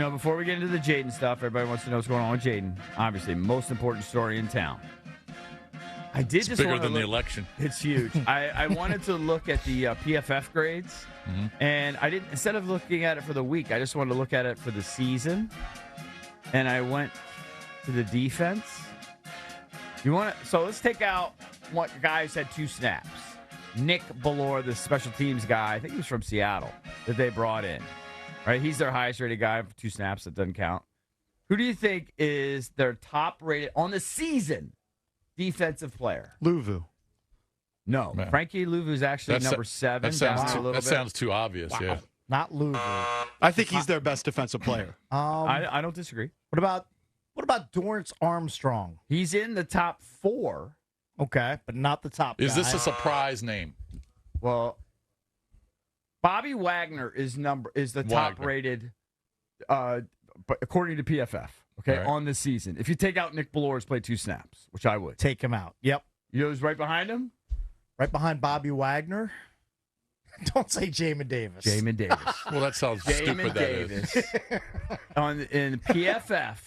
Before we get into the Jaden stuff, everybody wants to know what's going on with Jaden. Obviously, most important story in town. It's bigger than the election. It's huge. I wanted to look at the PFF grades, and I didn't. Instead of looking at it for the week, I just wanted to look at it for the season. And I went to the defense. So let's take out what guys had 2 snaps. Nick Ballore, the special teams guy, I think he was from Seattle, that they brought in. Right, he's their highest rated guy for 2 snaps. That doesn't count. Who do you think is their top rated on the season defensive player? Luvu. No, Man. Frankie Luvu is actually number 7. That sounds too obvious. Wow. Yeah, not Luvu. I think he's their best defensive player. I don't disagree. What about Dorrance Armstrong? He's in the top 4. Okay, but not the top. Is guy. this a surprise name? Well, Bobby Wagner is the top rated, according to PFF. Okay, right. On the season. If you take out Nick Ballore's played 2 snaps, which I would take him out. Yep. You know who's right behind him? Right behind Bobby Wagner. Don't say Jamin Davis. Jamin Davis. Well, that sounds stupid. Davis. In PFF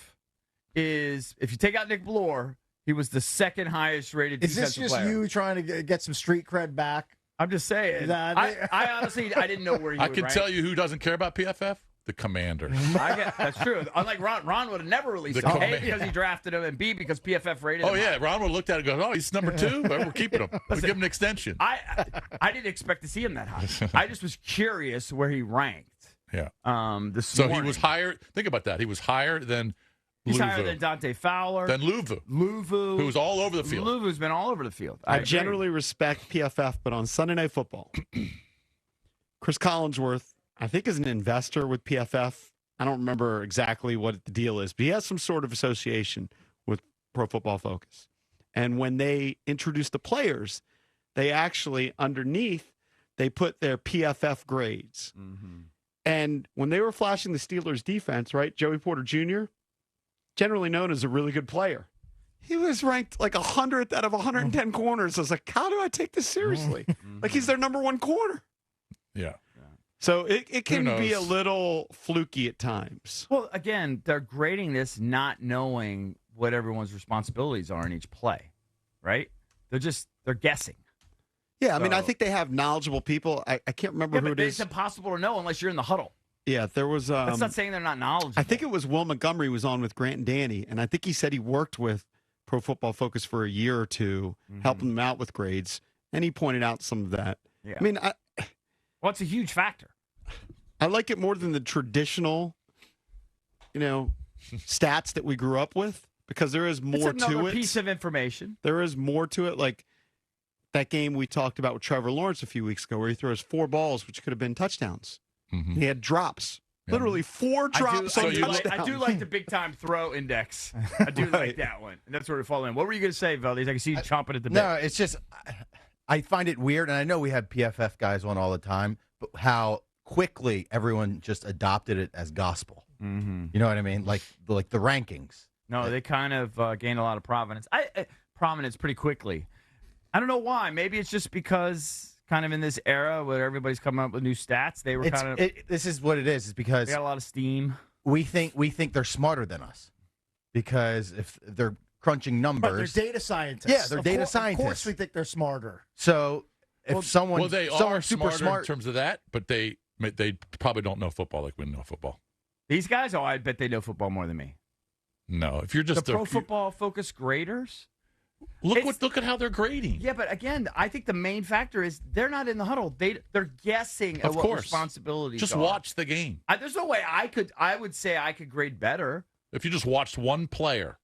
is, if you take out Nick Ballore, he was the 2nd highest rated defensive player. Is this just you trying to get some street cred back? I'm just saying. I honestly, I didn't know where he was. I can tell you who doesn't care about PFF. The Commander. That's true. Unlike Ron would have never released him. A, because he drafted him, and B, because PFF rated him. Oh, yeah. Ron would have looked at it and goes, oh, he's number 2, but we're keeping him. We'll give him an extension. I didn't expect to see him that high. I just was curious where he ranked. Yeah. This morning. So he was higher. Think about that. He was higher than He's Luvu. higher than Dante Fowler. Than Luvu. Who's all over the field. Luvu's been all over the field. I generally respect PFF, but on Sunday Night Football, Chris Collinsworth, I think, is an investor with PFF. I don't remember exactly what the deal is, but he has some sort of association with Pro Football Focus. And when they introduce the players, they actually, underneath, they put their PFF grades. Mm-hmm. And when they were flashing the Steelers' defense, right, Joey Porter Jr., generally known as a really good player, he was ranked like 100th out of 110 corners. I was like, how do I take this seriously? Like, he's their number 1 corner. Yeah. So it can be a little fluky at times. Well, again, they're grading this not knowing what everyone's responsibilities are in each play, right? They're guessing. Yeah, I mean, I think they have knowledgeable people. I can't remember who it is. It's impossible to know unless you're in the huddle. Yeah, there was... That's not saying they're not knowledgeable. I think it was Will Montgomery was on with Grant and Danny, and I think he said he worked with Pro Football Focus for a year or two, helping them out with grades, and he pointed out some of that. Yeah. I mean, well, it's a huge factor. I like it more than the traditional, stats that we grew up with, because there is more it's to another it. Piece of information. There is more to it. Like that game we talked about with Trevor Lawrence a few weeks ago, where he throws 4 balls, which could have been touchdowns. Mm-hmm. He had drops. Yeah. Literally 4 drops on touchdowns. I do like the big-time throw index. I do like that one. And that's where we fall in. What were you going to say, Valdez? I can see you chomping at the bit. No, it's just I find it weird, and I know we have PFF guys on all the time, but how quickly everyone just adopted it as gospel. Mm-hmm. You know what I mean? Like the rankings. No, they kind of gained a lot of prominence pretty quickly. I don't know why. Maybe it's just because kind of in this era where everybody's coming up with new stats, they were this is what it is. It's because they got a lot of steam. We think they're smarter than us because if they're crunching numbers, but they're data scientists. Yeah, they're data scientists. Of course, we think they're smarter. So if someone they are super smart in terms of that, but they probably don't know football like we know football. These guys, I bet they know football more than me. No, if you're just the Pro Football Focus graders. Look at how they're grading. Yeah, but again, I think the main factor is they're not in the huddle. They're guessing at what responsibilities. Just watch the game. There's no way I would say I could grade better if you just watched one player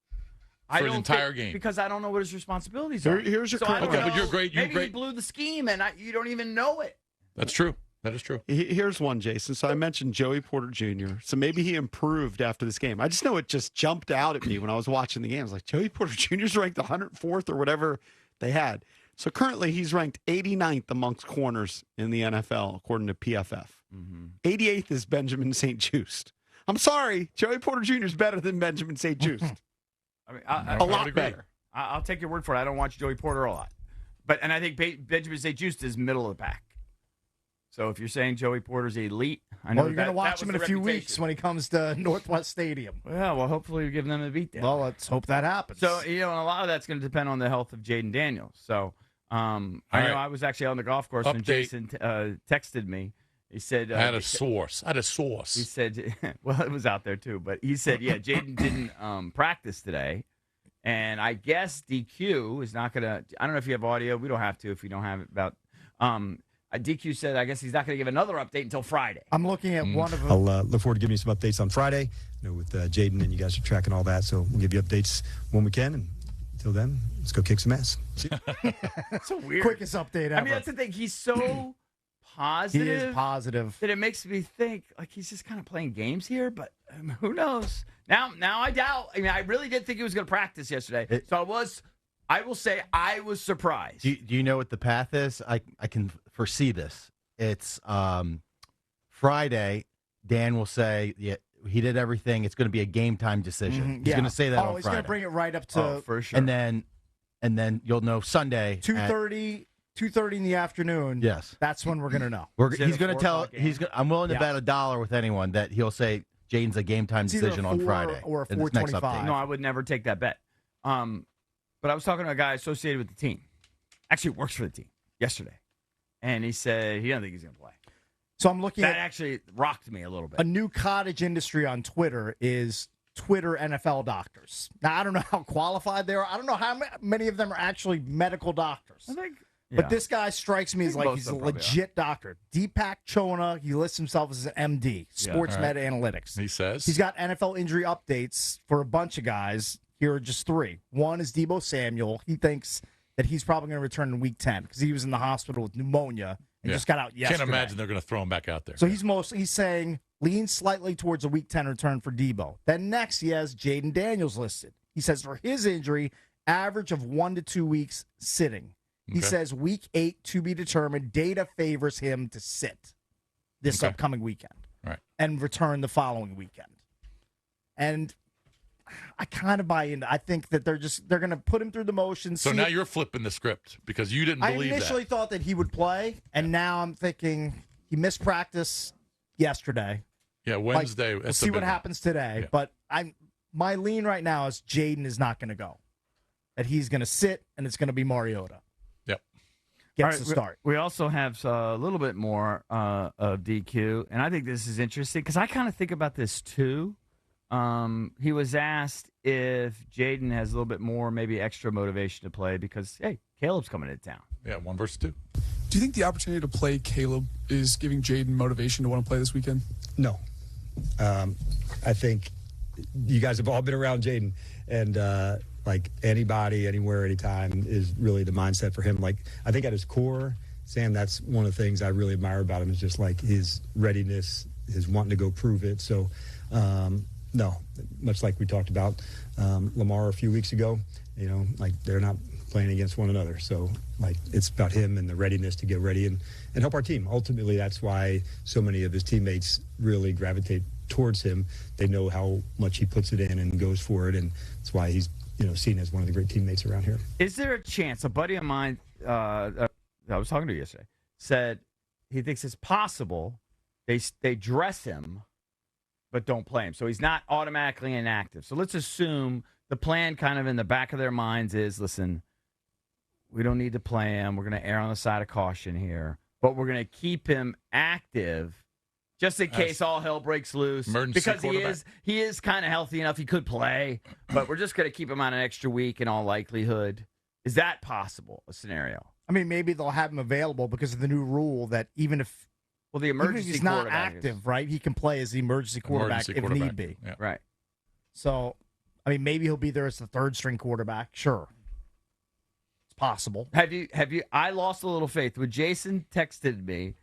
for an entire game. Because I don't know what his responsibilities are. Here's your but you're great. Maybe he blew the scheme and you don't even know it. That's true. That is true. Here's one, Jason. So I mentioned Joey Porter Jr. So maybe he improved after this game. I just know it just jumped out at me when I was watching the game. I was like, Joey Porter Jr. is ranked 104th or whatever they had. So currently he's ranked 89th amongst corners in the NFL, according to PFF. Mm-hmm. 88th is Benjamin St. Juste. I'm sorry. Joey Porter Jr. is better than Benjamin St. Juste. I mean, a lot better. I'll take your word for it. I don't watch Joey Porter a lot. And I think Benjamin St. Juste is middle of the pack. So if you're saying Joey Porter's elite, I know Well, you're going to watch him in a few weeks when he comes to Northwest Stadium. Yeah, well, hopefully we give them a beat down. Well, let's hope that happens. So, and a lot of that's going to depend on the health of Jaden Daniels. So I know I was actually on the golf course when Jason texted me. He said... I had a source. He said, well, it was out there too, but he said, yeah, Jaden didn't practice today. And I guess DQ is not going to... I don't know if you have audio. We don't have to if you don't have it about... DQ said, I guess he's not going to give another update until Friday. I'm looking at one of them. I'll look forward to giving you some updates on Friday. With Jaden, and you guys are tracking all that, so we'll give you updates when we can. And until then, let's go kick some ass. That's so weird. Quickest update ever. I mean, that's the thing. He's so positive. He is positive. That it makes me think like he's just kind of playing games here, but who knows? Now I doubt. I mean, I really did think he was going to practice yesterday. I will say I was surprised. Do you know what the path is? I can foresee this. It's Friday. Dan will say, yeah, he did everything. It's going to be a game time decision. Mm-hmm. He's going to say that on Friday. He's going to bring it right up to for sure. And then you'll know Sunday 2:30 in the afternoon. Yes, that's when we're going to know. He's going to tell. I'm willing to bet $1 with anyone that he'll say Jaden's a game time decision on Friday or a 4:25. No, I would never take that bet. But I was talking to a guy associated with the team, actually works for the team yesterday, and he said he doesn't think he's going to play. So I'm looking that actually rocked me a little bit. A new cottage industry on Twitter is Twitter NFL doctors. Now, I don't know how qualified they are. I don't know how many of them are actually medical doctors. I think, but this guy strikes me as like he's a legit doctor. Deepak Chona, he lists himself as an MD, sports meta analytics. He says he's got NFL injury updates for a bunch of guys. Here are just three. One is Deebo Samuel. He thinks that he's probably going to return in week 10 because he was in the hospital with pneumonia and just got out yesterday. Can't imagine they're going to throw him back out there. So he's saying leans slightly towards a week 10 return for Deebo. Then next he has Jaden Daniels listed. He says for his injury, average of 1 to 2 weeks sitting. He says week 8 to be determined. Data favors him to sit this upcoming weekend and return the following weekend. And I kind of buy into. I think that they're going to put him through the motions. So now you're flipping the script because you didn't believe that. I initially thought that he would play, and now I'm thinking he missed practice yesterday. Yeah, Wednesday. We'll see what happens today. Yeah. But my lean right now is Jaden is not going to go. That he's going to sit, and it's going to be Mariota. Yep. Gets the start. We also have a little bit more of DQ, and I think this is interesting because I kind of think about this too. He was asked if Jaden has a little bit more, maybe extra motivation to play because, hey, Caleb's coming into town. Yeah, 1 versus 2. Do you think the opportunity to play Caleb is giving Jaden motivation to want to play this weekend? No. I think you guys have all been around Jaden, and like anybody, anywhere, anytime is really the mindset for him. Like, I think at his core, Sam, that's one of the things I really admire about him is just like his readiness, his wanting to go prove it. So, no, much like we talked about Lamar a few weeks ago, like they're not playing against one another. So, like, it's about him and the readiness to get ready and help our team. Ultimately, that's why so many of his teammates really gravitate towards him. They know how much he puts it in and goes for it, and that's why he's seen as one of the great teammates around here. Is there a chance? A buddy of mine, I was talking to yesterday, said he thinks it's possible they dress him but don't play him. So he's not automatically inactive. So let's assume the plan kind of in the back of their minds is, listen, we don't need to play him. We're going to err on the side of caution here, but we're going to keep him active just in case all hell breaks loose. Because he is kind of healthy enough. He could play, but we're just going to keep him on an extra week in all likelihood. Is that possible, a scenario? I mean, maybe they'll have him available because of the new rule that even if the emergency he's not active, right? He can play as the emergency quarterback if need be. Yeah. Right. So, I mean, maybe he'll be there as the third string quarterback. Sure. It's possible. Have you I lost a little faith. When Jason texted me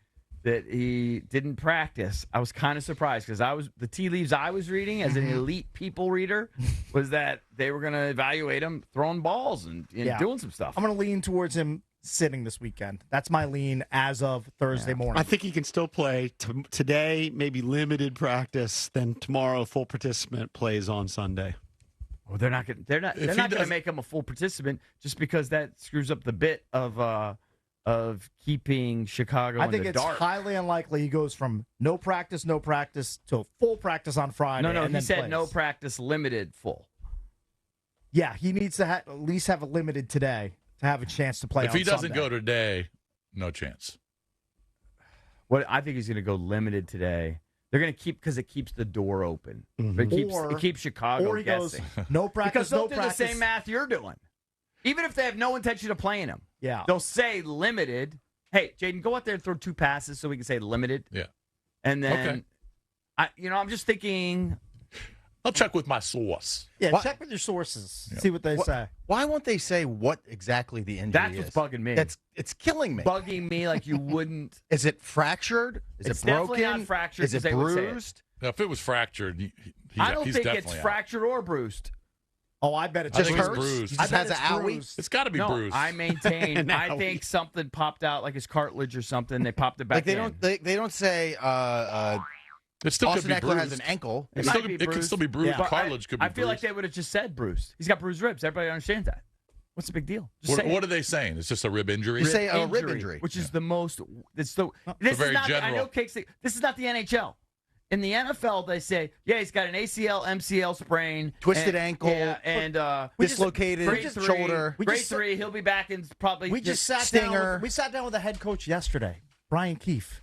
that he didn't practice, I was kind of surprised because the tea leaves I was reading as an elite people reader was that they were going to evaluate him throwing balls and doing some stuff. I'm going to lean towards him sitting this weekend. That's my lean as of Thursday morning. I think he can still play today, maybe limited practice. Then tomorrow, full participant plays on Sunday. Well, they're not going to make him a full participant just because that screws up the bit of of keeping Chicago I in think the it's dark. highly unlikely he goes from no practice to full practice on Friday. No, and he then said plays. no practice, limited, full. Yeah, he needs to at least have a limited today to have a chance to play. If he doesn't Sunday. go today, no chance. What I think he's going to go limited today. They're going to keep because it keeps the door open. It keeps Chicago or he guessing. goes no practice, Because they'll no do practice. the same math you're doing. Even if they have no intention of playing him. Yeah. They'll say limited. Hey, Jaden, go out there and throw 2 passes so we can say limited. Yeah. And then, I'm just thinking. I'll check with my source. Yeah, What? check with your sources. See what they say. Why won't they say what exactly the injury That's is? what's bugging me. It's killing me. Bugging me like you wouldn't. Is it fractured? Is It's it broken? definitely not fractured, Is it 'cause they would say it. bruised? Now, if it was fractured, I don't he's think it's definitely out. fractured or bruised. Oh, I bet it I just think it's hurts. bruised. He I just bet has it's an owie? bruised. It's got to be No, bruised. I maintain. I Now think something popped out, like his cartilage or something. They popped it back Like they in. don't they don't say It still Austin could be Eckler bruised. has an ankle. It It, might still, be it could bruised. still be bruised. Yeah. Cartilage could be I feel like bruised. they would have just said bruised. He's got bruised ribs. Everybody understands that. What's the big deal? Just say What it. are they saying? It's just a rib injury? You say a rib injury. which is the most. It's the. This very is not. I general. know Cake. This is not the NHL. In the NFL, they say, yeah, he's got an ACL, MCL sprain, Twisted and- ankle, yeah, and dislocated grade three, shoulder. Grade 3. He'll be back in probably. We just sat Stinger. down. We sat down with the head coach yesterday, Brian Keefe,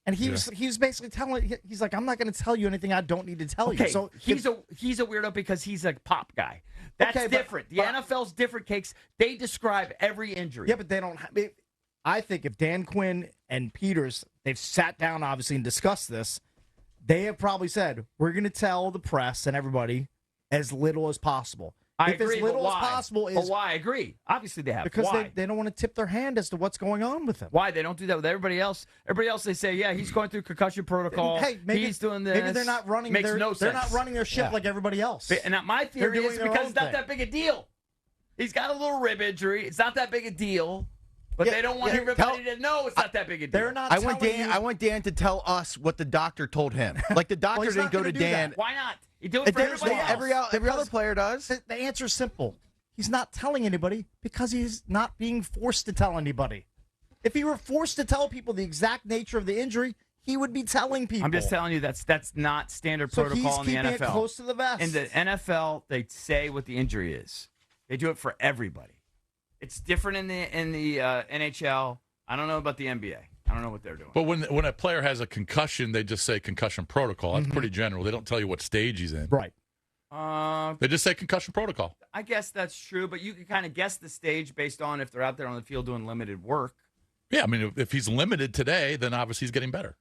and he was basically telling. He's like, I'm not going to tell you anything I don't need to tell Okay, you. So he's a weirdo because he's a pop guy. That's Okay, but- different. The NFL's different, Cakes. They describe every injury. Yeah, but they don't. I think if Dan Quinn and Peters, they've sat down obviously and discussed this, they have probably said we're going to tell the press and everybody as little as possible. I if agree, as little but as why? possible But is why? I agree. Obviously, they have. because why? they don't want to tip their hand as to what's going on with him. Why they don't do that with everybody else? Everybody else, they say, yeah, he's going through concussion protocol. Hey, maybe he's doing this. Maybe they're not running. Makes They're no they're sense. not running their ship like everybody else. And my theory doing is their because own it's not thing. that big a deal. He's got a little rib injury. It's not that big a deal. But Yeah, they don't want yeah, everybody to know it's not that big a deal. They're not. I want telling Dan. you- I want Dan to tell us what the doctor told him. Like the doctor he's didn't not go gonna to do that. Dan. Why not? You do it It for does everybody what else. every other Because player does. The answer is simple. He's not telling anybody because he's not being forced to tell anybody. If he were forced to tell people the exact nature of the injury, he would be telling people. I'm just telling you that's not standard So protocol he's in the keeping NFL. it close to the vest. In the NFL, they say what the injury is. They do it for everybody. It's different in the NHL. I don't know about the NBA. I don't know what they're doing. But when a player has a concussion, they just say concussion protocol. That's pretty general. They don't tell you what stage he's in. Right. They just say concussion protocol. I guess that's true, but you can kind of guess the stage based on if they're out there on the field doing limited work. Yeah, I mean, if he's limited today, then obviously he's getting better.